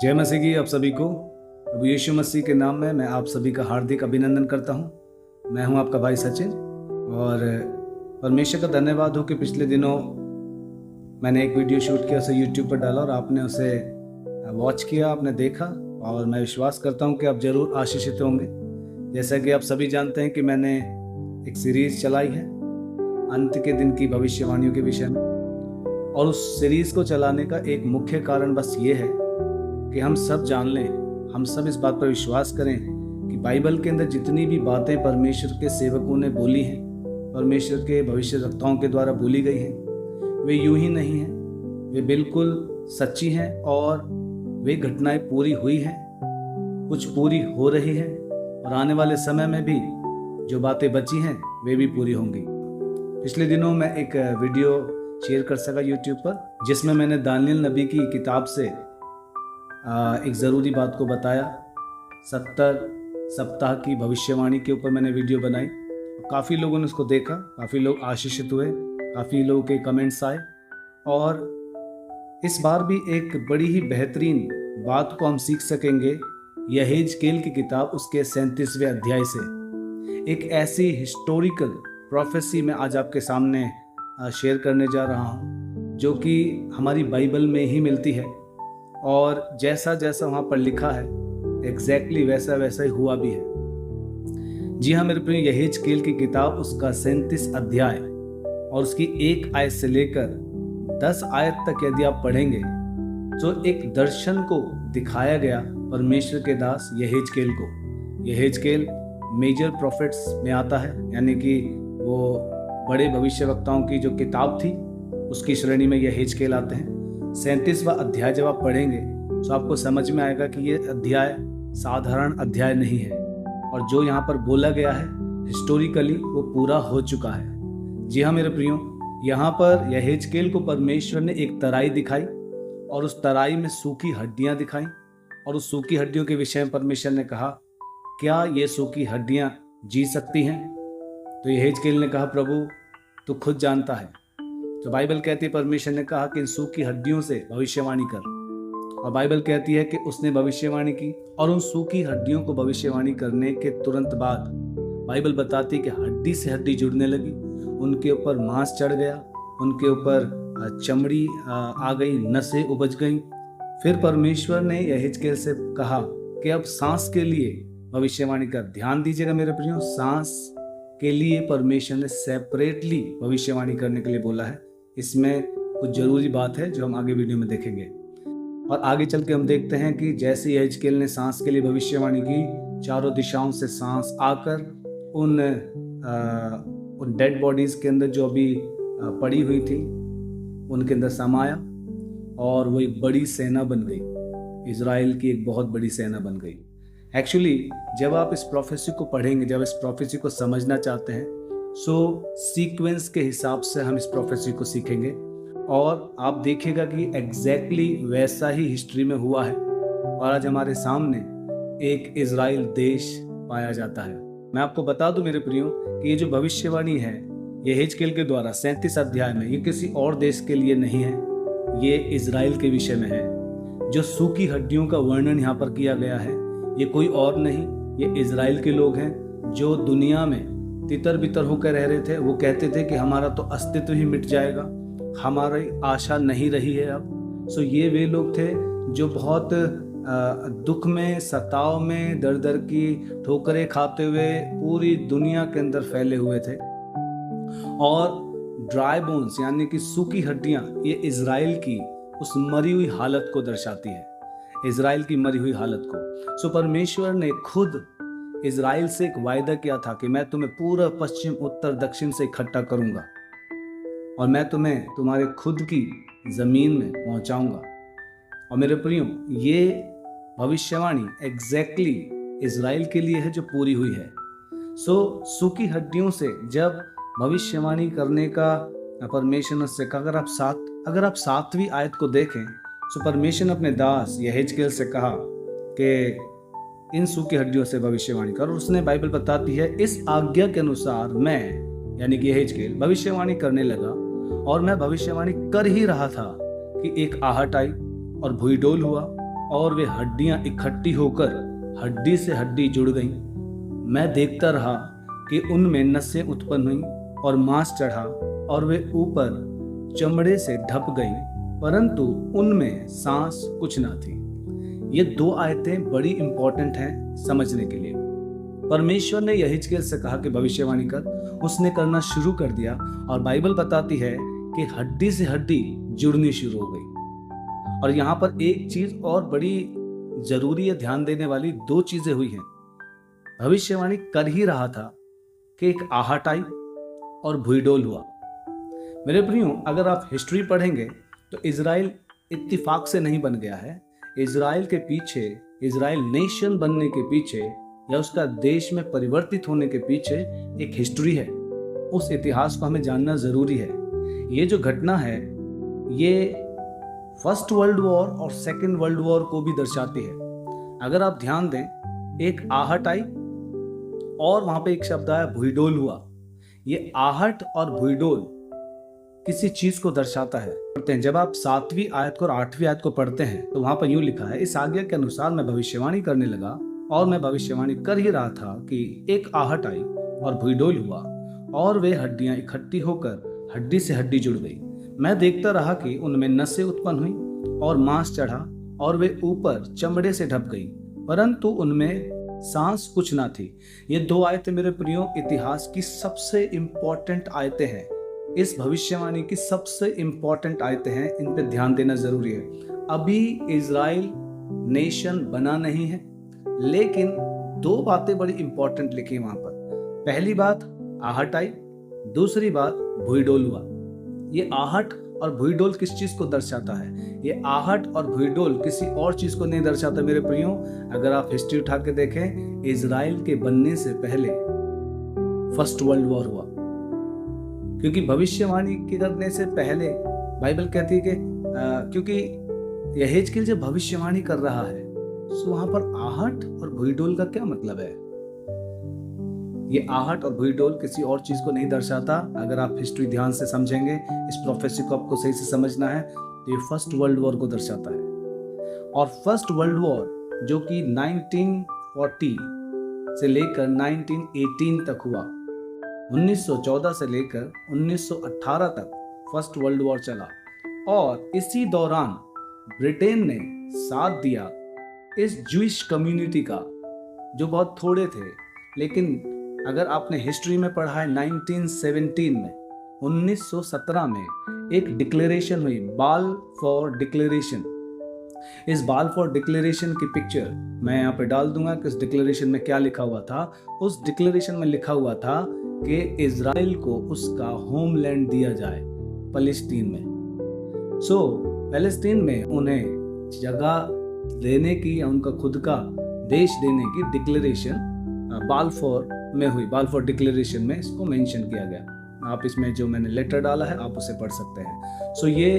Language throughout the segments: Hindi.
जय मसीह की आप सभी को। प्रभु यीशु मसीह के नाम में मैं आप सभी का हार्दिक अभिनंदन करता हूं। मैं हूं आपका भाई सचिन और परमेश्वर का धन्यवाद हो कि पिछले दिनों मैंने एक वीडियो शूट किया, उसे यूट्यूब पर डाला और आपने उसे वॉच किया, आपने देखा और मैं विश्वास करता हूं कि आप ज़रूर आशीषित होंगे। जैसा कि आप सभी जानते हैं कि मैंने एक सीरीज़ चलाई है अंत के दिन की भविष्यवाणियों के विषय में, और उस सीरीज़ को चलाने का एक मुख्य कारण बस ये है कि हम सब जान लें, हम सब इस बात पर विश्वास करें कि बाइबल के अंदर जितनी भी बातें परमेश्वर के सेवकों ने बोली हैं, परमेश्वर के भविष्यवक्ताओं के द्वारा बोली गई हैं, वे यूं ही नहीं हैं, वे बिल्कुल सच्ची हैं और वे घटनाएं पूरी हुई हैं, कुछ पूरी हो रही हैं और आने वाले समय में भी जो बातें बची हैं वे भी पूरी होंगी। पिछले दिनों मैं एक वीडियो शेयर कर सका यूट्यूब पर, जिसमें मैंने दानियल नबी की किताब से एक ज़रूरी बात को बताया। 70 सप्ताह की भविष्यवाणी के ऊपर मैंने वीडियो बनाई। काफ़ी लोगों ने उसको देखा, काफ़ी लोग आशीषित हुए, काफ़ी लोगों के कमेंट्स आए और इस बार भी एक बड़ी ही बेहतरीन बात को हम सीख सकेंगे यहेजकेल की किताब उसके 37वें अध्याय से। एक ऐसी हिस्टोरिकल प्रोफेसी मैं आज आपके सामने शेयर करने जा रहा हूँ जो कि हमारी बाइबल में ही मिलती है और जैसा जैसा वहाँ पर लिखा है एग्जैक्टली वैसा वैसा ही हुआ भी है। जी हाँ मेरे प्रिय, यहेजकेल की किताब उसका 37 अध्याय और उसकी 1 आयत से लेकर 10 आयत तक यदि आप पढ़ेंगे तो एक दर्शन को दिखाया गया परमेश्वर के दास यहेजकेल को। यहेजकेल मेजर प्रॉफिट्स में आता है, यानी कि वो बड़े भविष्यवक्ताओं की जो किताब थी उसकी श्रेणी में यहेजकेल आते हैं। 37वां अध्याय जब आप पढ़ेंगे तो आपको समझ में आएगा कि ये अध्याय साधारण अध्याय नहीं है और जो यहाँ पर बोला गया है हिस्टोरिकली वो पूरा हो चुका है। जी हाँ मेरे प्रियो, यहाँ पर यहेजकेल को परमेश्वर ने एक तराई दिखाई और उस तराई में सूखी हड्डियाँ दिखाई और उस सूखी हड्डियों के विषय में परमेश्वर ने कहा, क्या ये सूखी हड्डियाँ जी सकती हैं? तो यहेजकेल ने कहा, प्रभु तू खुद जानता है। तो बाइबल कहती है परमेश्वर ने कहा कि इन सूखी हड्डियों से भविष्यवाणी कर, और बाइबल कहती है कि उसने भविष्यवाणी की और उन सूखी हड्डियों को भविष्यवाणी करने के तुरंत बाद बाइबल बताती है कि हड्डी से हड्डी जुड़ने लगी, उनके ऊपर मांस चढ़ गया, उनके ऊपर चमड़ी आ गई, नसें उपज गई। फिर परमेश्वर ने यहेजकेल से कहा कि अब सांस के लिए भविष्यवाणी कर। ध्यान दीजिएगा मेरे प्रियो, सांस के लिए परमेश्वर ने सेपरेटली भविष्यवाणी करने के लिए बोला है। इसमें कुछ जरूरी बात है जो हम आगे वीडियो में देखेंगे और आगे चल के हम देखते हैं कि जैसे यहेजकेल ने सांस के लिए भविष्यवाणी की, चारों दिशाओं से सांस आकर उन डेड बॉडीज के अंदर जो अभी पड़ी हुई थी उनके अंदर समाया और वो एक बड़ी सेना बन गई, इजराइल की एक बहुत बड़ी सेना बन गई। एक्चुअली जब आप इस प्रोफेसी को पढ़ेंगे, जब इस प्रोफेसी को समझना चाहते हैं, सो सीक्वेंस के हिसाब से हम इस प्रोफेसी को सीखेंगे और आप देखिएगा कि एग्जैक्टली वैसा ही हिस्ट्री में हुआ है और आज हमारे सामने एक इजराइल देश पाया जाता है। मैं आपको बता दूं मेरे प्रियो कि ये जो भविष्यवाणी है यहेजकेल के द्वारा 37 अध्याय में, ये किसी और देश के लिए नहीं है, ये इजराइल के विषय में है। जो सूखी हड्डियों का वर्णन यहाँ पर किया गया है ये कोई और नहीं, ये इजराइल के लोग हैं जो दुनिया में तितर बितर होकर रह रहे थे। वो कहते थे कि हमारा तो अस्तित्व ही मिट जाएगा, हमारी आशा नहीं रही है अब। सो ये वे लोग थे जो बहुत दुख में, सताव में, दर दर की ठोकरें खाते हुए पूरी दुनिया के अंदर फैले हुए थे। और ड्राई बोन्स यानी कि सूखी हड्डियां, ये इजराइल की उस मरी हुई हालत को दर्शाती है, इजराइल की मरी हुई हालत को। सो परमेश्वर ने खुद इजराइल से एक वायदा किया था कि मैं तुम्हें पूरा पश्चिम उत्तर दक्षिण से इकट्ठा करूंगा और मैं तुम्हें तुम्हारे खुद की जमीन में पहुंचाऊंगा। और मेरे प्रियो, ये भविष्यवाणी एग्जैक्टली इजराइल के लिए है जो पूरी हुई है। सो सूखी हड्डियों से जब भविष्यवाणी करने का परमेश्वर से कहा, अगर आप 7वीं आयत को देखें तो परमेश्वर ने अपने दास यहेजकेल से कहा कि इन सूखी हड्डियों से भविष्यवाणी कर। और उसने बाइबल बताती है इस आज्ञा के अनुसार मैं यानी कि यहेजकेल भविष्यवाणी करने लगा और मैं भविष्यवाणी कर ही रहा था कि एक आहट आई और भूईडोल हुआ और वे हड्डियां इकट्ठी होकर हड्डी से हड्डी जुड़ गईं। मैं देखता रहा कि उनमें नसें उत्पन्न हुईं और मांस चढ़ा और वे ऊपर चमड़े से ढप गईं, परंतु उनमें सांस कुछ ना थी। ये 2 आयतें बड़ी इंपॉर्टेंट हैं समझने के लिए। परमेश्वर ने यहेजकेल से कहा कि भविष्यवाणी कर, उसने करना शुरू कर दिया और बाइबल बताती है कि हड्डी से हड्डी जुड़नी शुरू हो गई। और यहाँ पर एक चीज और बड़ी जरूरी है, ध्यान देने वाली 2 चीजें हुई हैं। भविष्यवाणी कर ही रहा था कि एक आहट आई और भूईडोल हुआ। मेरे प्रियो, अगर आप हिस्ट्री पढ़ेंगे तो इजराइल इत्तिफाक से नहीं बन गया है। इजराइल के पीछे, इजराइल नेशन बनने के पीछे या उसका देश में परिवर्तित होने के पीछे एक हिस्ट्री है। उस इतिहास को हमें जानना जरूरी है। ये जो घटना है ये फर्स्ट वर्ल्ड वॉर और सेकेंड वर्ल्ड वॉर को भी दर्शाती है। अगर आप ध्यान दें, एक आहट आई और वहां पे एक शब्द आया भूईडोल हुआ। ये आहट और भूईडोल किसी चीज को दर्शाता है। जब आप 7वीं आयत को और 8वीं आयत को पढ़ते हैं तो वहां पर यूं लिखा है, इस आज्ञा के अनुसार मैं भविष्यवाणी करने लगा और मैं भविष्यवाणी कर ही रहा था कि एक आहट आई और भूईडोल हुआ और वे हड्डियां इकट्ठी होकर हड्डी से हड्डी जुड़ गई। मैं देखता रहा कि उनमें नसें उत्पन्न हुई और मांस चढ़ा और वे ऊपर चमड़े से ढप गई, परंतु उनमें सांस कुछ ना थी। ये 2 आयतें मेरे प्रियो इतिहास की सबसे इंपॉर्टेंट आयतें हैं। इस भविष्यवाणी की सबसे इंपॉर्टेंट आयतें हैं, इन पे ध्यान देना जरूरी है। अभी इजराइल नेशन बना नहीं है, लेकिन 2 बातें बड़ी इंपॉर्टेंट लिखी वहां पर। पहली बात आहट आई, दूसरी बात भूईडोल हुआ। ये आहट और भूईडोल किस चीज को दर्शाता है? ये आहट और भूईडोल किसी और चीज को नहीं दर्शाता मेरे प्रियो। अगर आप हिस्ट्री उठा के देखें, इजराइल के बनने से पहले फर्स्ट वर्ल्ड वॉर हुआ, क्योंकि भविष्यवाणी करने से पहले बाइबल कहती है कि क्योंकि यहेजकेल जब भविष्यवाणी कर रहा है तो वहां पर आहट और भूईडोल का क्या मतलब है? ये आहट और भूईडोल किसी और चीज को नहीं दर्शाता। अगर आप हिस्ट्री ध्यान से समझेंगे, इस प्रोफेसी को आपको सही से समझना है, तो ये फर्स्ट वर्ल्ड वॉर को दर्शाता है। और फर्स्ट वर्ल्ड वॉर जो कि 1940 से लेकर 1918 तक हुआ, 1914 से लेकर 1918 तक फर्स्ट वर्ल्ड वॉर चला। और इसी दौरान ब्रिटेन ने साथ दिया इस जूइश कम्युनिटी का, जो बहुत थोड़े थे। लेकिन अगर आपने हिस्ट्री में पढ़ा है, 1917 में, 1917 में एक डिक्लेरेशन हुई, बालफोर डिक्लेरेशन। इस बालफोर डिक्लेरेशन की पिक्चर मैं यहाँ पे डाल दूंगा कि उस डिक्लेरेशन में क्या लिखा हुआ था। उस डिक्लेरेशन में लिखा हुआ था कि इजराइल को उसका होमलैंड दिया जाए फलस्तीन में। फलस्तीन में उन्हें जगह देने की या उनका खुद का देश देने की डिक्लेरेशन बालफोर में हुई। बालफोर डिक्लेरेशन में इसको मेंशन किया गया। आप इसमें जो मैंने लेटर डाला है आप उसे पढ़ सकते हैं। ये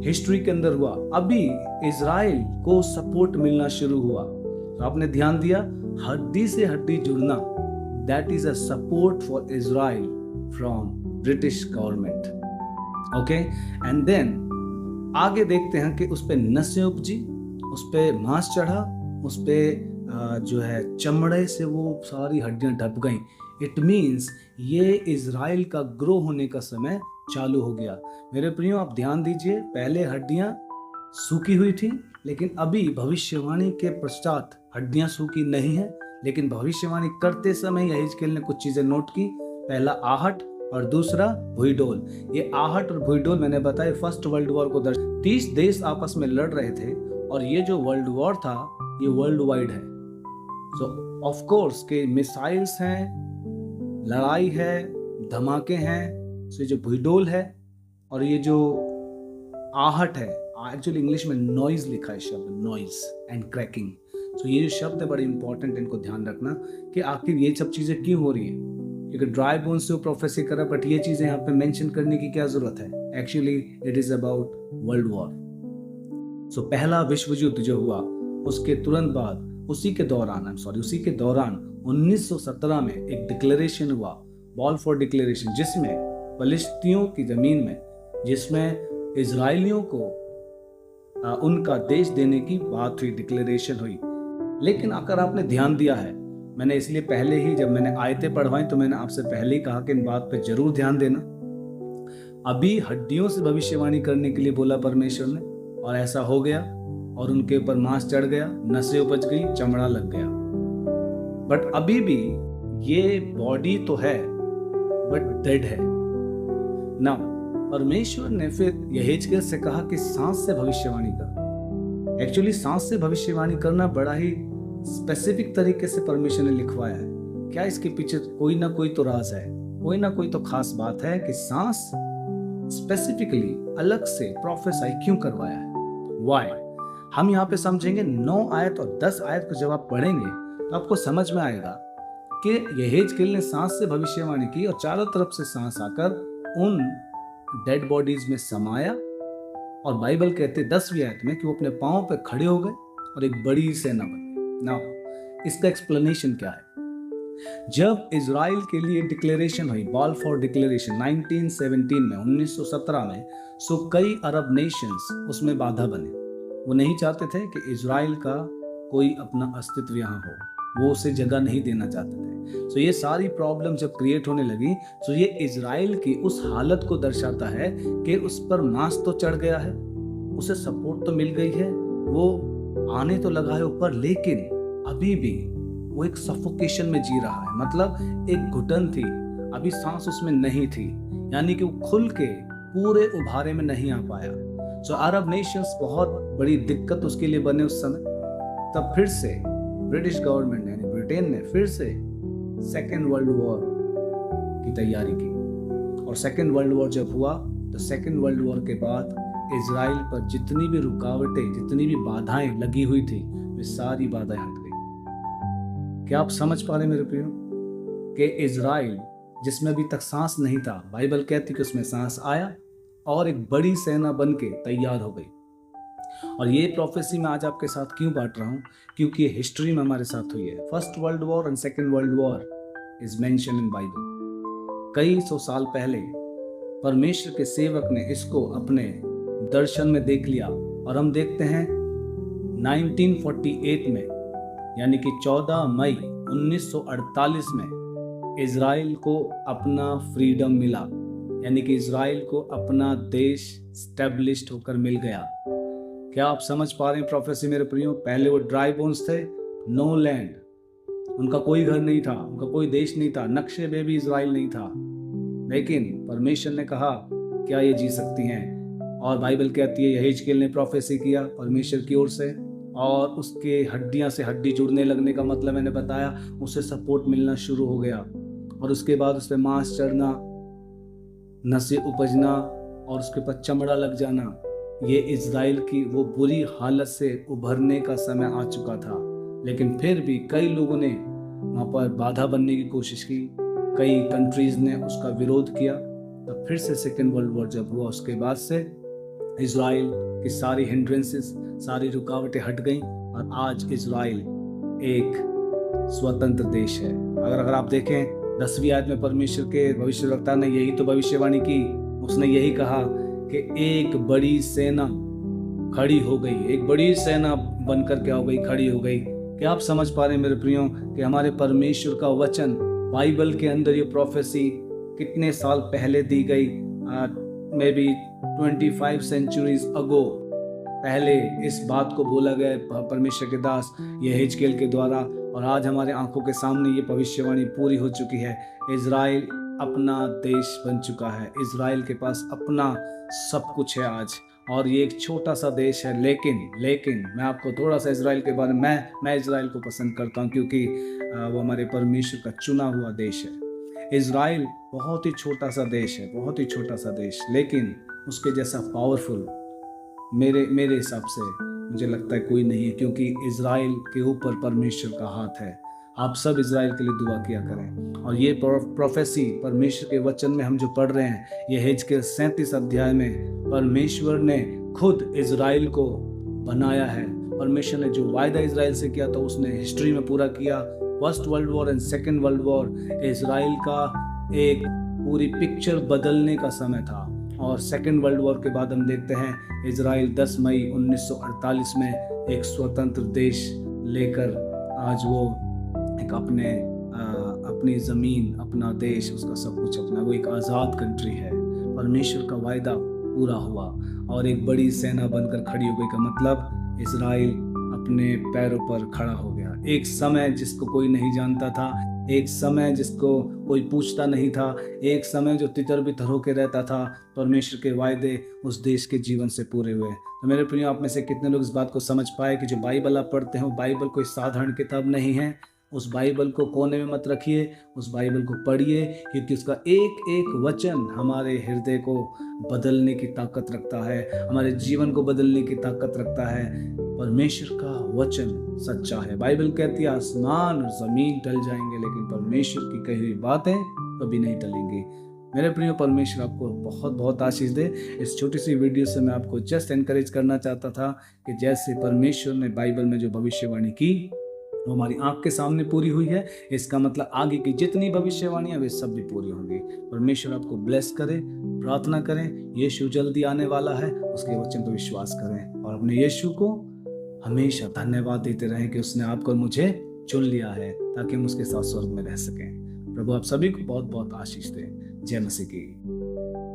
हिस्ट्री के अंदर हुआ। अभी इजराइल को सपोर्ट मिलना शुरू हुआ, तो आपने ध्यान दिया, हड्डी से हड्डी जुड़ना, that is a support for Israel from British government. Okay, and then आगे देखते हैं कि उस पे नसें उपजी, उस पे मांस चढ़ा, उस पे जो है चमड़े से वो सारी हड्डियां ढप गईं। इट मीन्स ये इजराइल का ग्रो होने का समय चालू हो गया। मेरे प्रियो, आप ध्यान दीजिए, पहले हड्डियां सूखी हुई थी, लेकिन अभी भविष्यवाणी के पश्चात हड्डियां सूखी नहीं है, लेकिन भविष्यवाणी करते समय यहेजकेल ने कुछ चीजें नोट की। पहला आहट और दूसरा भूईडोल। ये आहट और भूईडोल मैंने बताया फर्स्ट वर्ल्ड वॉर को 30 देश आपस में लड़ रहे थे, और ये जो वर्ल्ड वॉर था ये वर्ल्ड वाइड है। सो ऑफ कोर्स के मिसाइल्स हैं, लड़ाई है, धमाके हैं। सो ये जो भूईडोल है और ये जो आहट है, एक्चुअली इंग्लिश में नॉइज लिखा है शब्द, नॉइज एंड क्रैकिंग। सो ये जो शब्द है बड़े इंपॉर्टेंट, इनको ध्यान रखना कि आखिर ये सब चीजें क्यों हो रही हैं। क्योंकि ड्राई बोन से वो प्रोफेसी करा, बट ये चीजें यहाँ पे मेंशन करने की क्या जरूरत है? Actually it is about world war. So पहला विश्व युद्ध जो हुआ उसके तुरंत बाद, उसी के दौरान 1917 में एक डिक्लेरेशन हुआ, बालफोर डिक्लेरेशन, जिसमें फलिस्तीनियों की जमीन में, जिसमें इजराइलियों को उनका देश देने की बात हुई, डिक्लेरेशन हुई। लेकिन अगर आपने ध्यान दिया है, मैंने इसलिए पहले ही जब मैंने आयतें पढ़वाई तो मैंने आपसे पहले ही कहा कि इन बात पे जरूर ध्यान देना। अभी हड्डियों से भविष्यवाणी करने के लिए बोला परमेश्वर ने, और ऐसा हो गया, और उनके ऊपर मांस चढ़ गया, नसें उपज गई, चमड़ा लग गया। बट अभी भी ये बॉडी तो है बट डेड है ना। परमेश्वर ने फिर यहेजकेल से कहा कि सांस से भविष्यवाणी कर। एक्चुअली सांस से भविष्यवाणी करना बड़ा ही स्पेसिफिक तरीके से परमेश्वर ने लिखवाया है। क्या इसके पीछे कोई ना कोई तो राज है, कोई ना कोई तो खास बात है कि सांस स्पेसिफिकली अलग से प्रोफेसाई क्यों करवाया है। वाई हम यहाँ पे समझेंगे। 9 आयत और 10 आयत को जब आप पढ़ेंगे तो आपको समझ में आएगा कि यहेजकेल ने सांस से भविष्यवाणी की और चारों तरफ से सांस आकर उन डेड बॉडीज में समाया। और बाइबल कहते 10वीं आयत में कि वो अपने पांव पे खड़े हो गए और एक बड़ी सेना बन गई। नाउ इसका एक्सप्लेनेशन क्या है? जब इजराइल के लिए डिक्लेरेशन हुई, बालफोर डिक्लेरेशन 1917 में, 1917 में, सो कई अरब नेशंस उसमें बाधा बने। वो नहीं चाहते थे कि इजराइल का कोई अपना अस्तित्व यहाँ हो, वो उसे जगह नहीं देना चाहते थे। सो ये सारी प्रॉब्लम जब क्रिएट होने लगी, सो ये इजराइल की उस हालत को दर्शाता है कि उस पर मांस तो चढ़ गया है, उसे सपोर्ट तो मिल गई है, वो आने तो लगा है ऊपर, लेकिन अभी भी वो एक सफोकेशन में जी रहा है। मतलब एक घुटन थी, अभी सांस उसमें नहीं थी, यानी कि वो खुल के पूरे उभारे में नहीं आ पाया। सो अरब नेशंस बहुत बड़ी दिक्कत उसके लिए बने उस समय। तब फिर से ब्रिटिश गवर्नमेंट ने, यानी ब्रिटेन ने, फिर से सेकेंड वर्ल्ड वॉर की तैयारी की। और सेकेंड वर्ल्ड वॉर जब हुआ तो सेकेंड वर्ल्ड वॉर के बाद इजराइल पर जितनी भी रुकावटें, जितनी भी बाधाएं लगी हुई थी, वे सारी बाधाएं हट गई। क्या आप समझ पा रहे मेरे प्रियो कि इजराइल जिसमें अभी तक सांस नहीं था, बाइबल कहती कि उसमें सांस आया और एक बड़ी सेना बन के तैयार हो गई। और ये प्रोफेसी मैं आज आपके साथ क्यों बांट रहा हूँ? क्योंकि ये हिस्ट्री में हमारे साथ हुई है। First world war and second world war is mention in Bible. कई सौ साल पहले परमेश्वर के सेवक ने इसको अपने दर्शन में देख लिया। और हम देखते हैं 1948 में, यानी कि 14 मई 1948 में इजराइल को अपना फ्रीडम मिला, यानी कि इजराइल को अपना देश स्टैब्लिश्ड होकर मिल गया। क्या आप समझ पा रहे हैं प्रोफेसी मेरे प्रियो? पहले वो ड्राई बोन्स थे, नो लैंड, उनका कोई घर नहीं था, उनका कोई देश नहीं था, नक्शे में भी इजराइल नहीं था। लेकिन परमेश्वर ने कहा क्या ये जी सकती हैं? और बाइबल कहती है यहेजकेल ने प्रोफेसी किया परमेश्वर की ओर से, और उसके हड्डियां से हड्डी जुड़ने लगने का मतलब मैंने बताया, उसे सपोर्ट मिलना शुरू हो गया। और उसके बाद उस पर मांस चढ़ना, नसें उपजना और उसके पर चमड़ा लग जाना, ये इजराइल की वो बुरी हालत से उभरने का समय आ चुका था। लेकिन फिर भी कई लोगों ने वहाँ पर बाधा बनने की कोशिश की, कई कंट्रीज ने उसका विरोध किया। तब फिर से सेकेंड वर्ल्ड वॉर जब हुआ, उसके बाद से इजराइल की सारी हिंड्रेंसेस, सारी रुकावटें हट गईं और आज इजराइल एक स्वतंत्र देश है। अगर आप देखें 10वीं आयत में परमेश्वर के भविष्यवक्ता ने यही तो भविष्यवाणी की। उसने यही कहा कि एक बड़ी सेना खड़ी हो गई, एक बड़ी सेना बनकर क्या हो गई? खड़ी हो गई। क्या आप समझ पा रहे हैं मेरे प्रियो कि हमारे परमेश्वर का वचन बाइबल के अंदर ये प्रोफेसी कितने साल पहले दी गई? मे बी 25 सेंचुरीज अगो पहले इस बात को बोला गया परमेश्वर के दास यहेजकेल के द्वारा, और आज हमारे आंखों के सामने ये भविष्यवाणी पूरी हो चुकी है। इजराइल अपना देश बन चुका है, इजराइल के पास अपना सब कुछ है आज, और ये एक छोटा सा देश है। लेकिन मैं आपको थोड़ा सा इजराइल के बारे में, मैं इजराइल को पसंद करता हूँ क्योंकि वो हमारे परमेश्वर का चुना हुआ देश है। इजराइल बहुत ही छोटा सा देश है, बहुत ही छोटा सा देश, लेकिन उसके जैसा पावरफुल मेरे हिसाब से मुझे लगता है कोई नहीं है, क्योंकि इजराइल के ऊपर परमेश्वर का हाथ है। आप सब इजराइल के लिए दुआ किया करें। और ये प्रोफेसी परमेश्वर के वचन में हम जो पढ़ रहे हैं, यहेजकेल 37 अध्याय में परमेश्वर ने खुद इजराइल को बनाया है। परमेश्वर ने जो वायदा इजराइल से किया था उसने हिस्ट्री में पूरा किया। First world war and second world war Israel का एक पूरी पिक्चर बदलने का समय था। और सेकेंड वर्ल्ड वॉर के बाद हम देखते हैं इजराइल 10 मई 1948 में एक स्वतंत्र देश लेकर आज वो एक अपनी ज़मीन, अपना देश, उसका सब कुछ अपना, वो एक आज़ाद कंट्री है। परमेश्वर का वायदा पूरा हुआ और एक बड़ी सेना बनकर खड़ी हो गई का मतलब इजराइल अपने पैरों पर खड़ा हो गया। एक समय जिसको कोई नहीं जानता था, एक समय जिसको कोई पूछता नहीं था, एक समय जो तितर बितर होकर रहता था, परमेश्वर के वायदे उस देश के जीवन से पूरे हुए। तो मेरे प्रियो, आप में से कितने लोग इस बात को समझ पाए कि जो बाइबल आप पढ़ते हो, बाइबल कोई साधारण किताब नहीं है। उस बाइबल को कोने में मत रखिए, उस बाइबल को पढ़िए, क्योंकि उसका एक एक वचन हमारे हृदय को बदलने की ताकत रखता है, हमारे जीवन को बदलने की ताकत रखता है। परमेश्वर का वचन सच्चा है। बाइबल कहती है आसमान और ज़मीन टल जाएंगे लेकिन परमेश्वर की कही हुई बातें कभी नहीं टलेंगी। मेरे प्रियो, परमेश्वर आपको बहुत बहुत आशीष दे। इस छोटी सी वीडियो से मैं आपको जस्ट एनकरेज करना चाहता था कि जैसे परमेश्वर ने बाइबल में जो भविष्यवाणी की वो हमारी आंख के सामने पूरी हुई है, इसका मतलब आगे की जितनी भविष्यवाणियां वे सब भी पूरी होंगी। परमेश्वर आपको ब्लेस करे। प्रार्थना करें, यीशु जल्दी आने वाला है, उसके वचन पर विश्वास करें और अपने यीशु को हमेशा धन्यवाद देते रहें कि उसने आपको और मुझे चुन लिया है ताकि हम उसके साथ स्वर्ग में रह सकें। प्रभु आप सभी को बहुत बहुत आशीष दें। जय मसीह की।